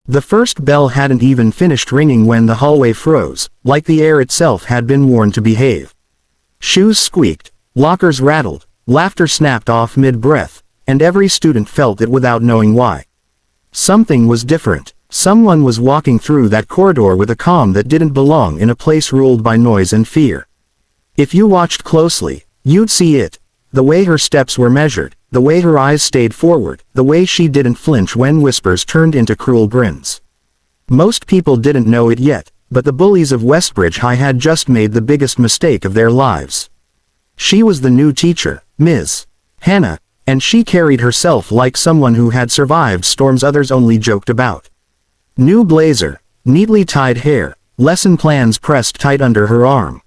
The first bell hadn't even finished ringing when the hallway froze, like the air itself had been warned to behave. Shoes squeaked, lockers rattled, laughter snapped off mid-breath, and every student felt it without knowing why. Something was different. Someone was walking through that corridor with a calm that didn't belong in a place ruled by noise and fear. If you watched closely, you'd see it. The way her steps were measured, the way her eyes stayed forward, the way she didn't flinch when whispers turned into cruel grins. Most people didn't know it yet, but the bullies of Westbridge High had just made the biggest mistake of their lives. She was the new teacher, Ms. Hannah, and she carried herself like someone who had survived storms others only joked about. New blazer, neatly tied hair, lesson plans pressed tight under her arm.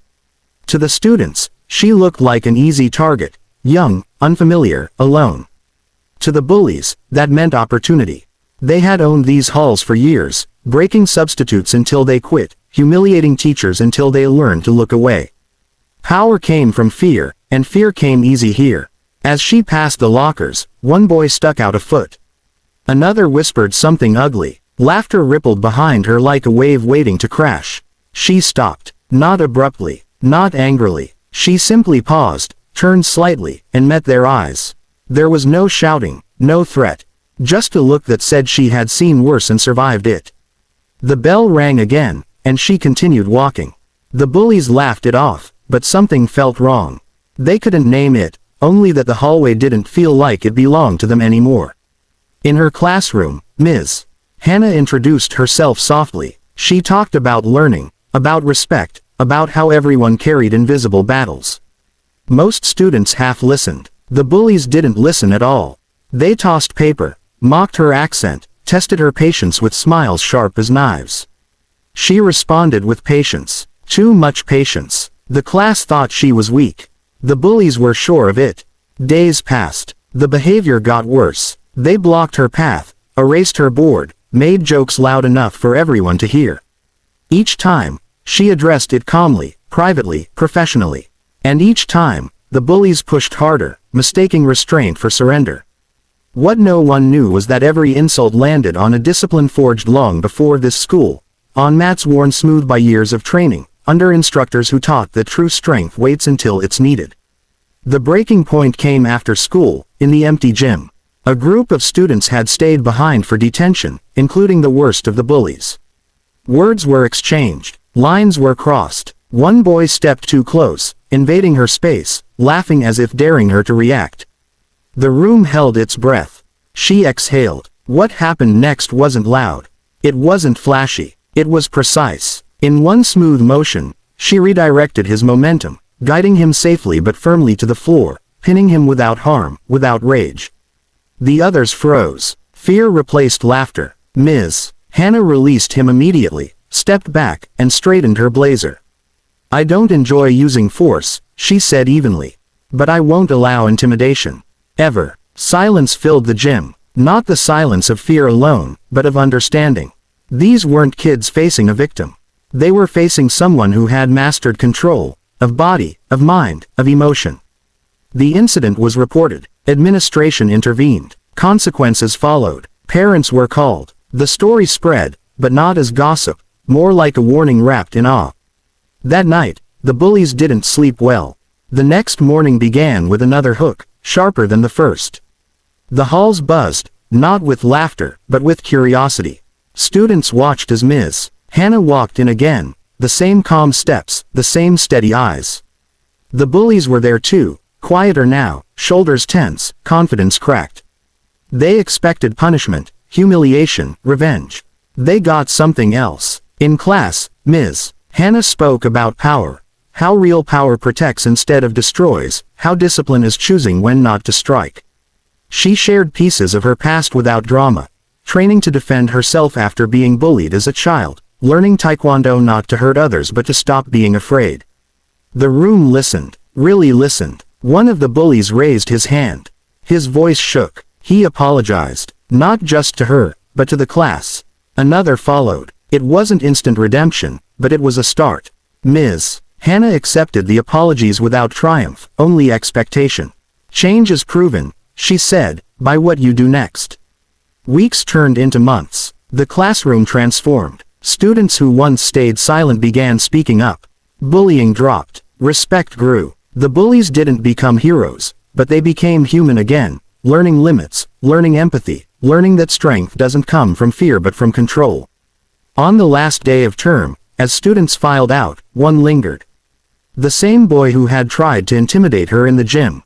To the students, she looked like an easy target, young, unfamiliar, alone. To the bullies, that meant opportunity. They had owned these halls for years, breaking substitutes until they quit, humiliating teachers until they learned to look away. Power came from fear, and fear came easy here. As she passed the lockers, one boy stuck out a foot. Another whispered something ugly. Laughter rippled behind her like a wave waiting to crash. She stopped, not abruptly, not angrily. She simply paused, turned slightly, and met their eyes. There was no shouting, no threat, just a look that said she had seen worse and survived it. The bell rang again, and she continued walking. The bullies laughed it off, but something felt wrong. They couldn't name it, only that the hallway didn't feel like it belonged to them anymore. In her classroom, Ms. Hannah introduced herself softly. She talked about learning, about respect, about how everyone carried invisible battles. Most students half listened. The bullies didn't listen at all. They tossed paper, mocked her accent, tested her patience with smiles sharp as knives. She responded with patience. Too much patience. The class thought she was weak. The bullies were sure of it. Days passed. The behavior got worse. They blocked her path, erased her board, made jokes loud enough for everyone to hear. Each time, she addressed it calmly, privately, professionally. And each time, the bullies pushed harder, mistaking restraint for surrender. What no one knew was that every insult landed on a discipline forged long before this school, on mats worn smooth by years of training, under instructors who taught that true strength waits until it's needed. The breaking point came after school, in the empty gym. A group of students had stayed behind for detention, including the worst of the bullies. Words were exchanged, lines were crossed. One boy stepped too close, invading her space, laughing as if daring her to react. The room held its breath. She exhaled. What happened next wasn't loud. It wasn't flashy. It was precise. In one smooth motion, she redirected his momentum, guiding him safely but firmly to the floor, pinning him without harm, without rage. The others froze. Fear replaced laughter. Ms. Hannah released him immediately, stepped back, and straightened her blazer. "I don't enjoy using force," she said evenly. "But I won't allow intimidation. Ever." Silence filled the gym. Not the silence of fear alone, but of understanding. These weren't kids facing a victim. They were facing someone who had mastered control, of body, of mind, of emotion. The incident was reported. Administration intervened. Consequences followed. Parents were called. The story spread, but not as gossip, more like a warning wrapped in awe. That night, the bullies didn't sleep well. The next morning began with another hook, sharper than the first. The halls buzzed, not with laughter, but with curiosity. Students watched as Ms. Hannah walked in again, the same calm steps, the same steady eyes. The bullies were there too, quieter now, shoulders tense, confidence cracked. They expected punishment, humiliation, revenge. They got something else. In class, Ms. Hannah spoke about power. How real power protects instead of destroys, how discipline is choosing when not to strike. She shared pieces of her past without drama, training to defend herself after being bullied as a child, learning Taekwondo not to hurt others but to stop being afraid. The room listened, really listened. One of the bullies raised his hand. His voice shook. He apologized, not just to her, but to the class. Another followed. It wasn't instant redemption, but it was a start. Ms. Hannah accepted the apologies without triumph, only expectation. "Change is proven," she said, "by what you do next." Weeks turned into months. The classroom transformed. Students who once stayed silent began speaking up. Bullying dropped. Respect grew. The bullies didn't become heroes, but they became human again, learning limits, learning empathy, learning that strength doesn't come from fear but from control. On the last day of term, as students filed out, one lingered. The same boy who had tried to intimidate her in the gym.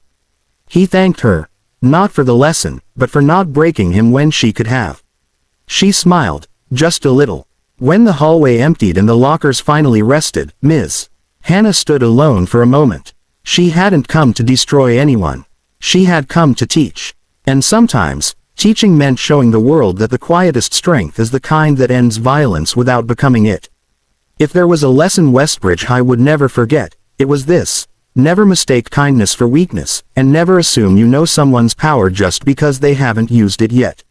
He thanked her, not for the lesson, but for not breaking him when she could have. She smiled, just a little. When the hallway emptied and the lockers finally rested, Ms. Hannah stood alone for a moment. She hadn't come to destroy anyone. She had come to teach. And sometimes, teaching meant showing the world that the quietest strength is the kind that ends violence without becoming it. If there was a lesson Westbridge High would never forget, it was this: never mistake kindness for weakness, and never assume you know someone's power just because they haven't used it yet.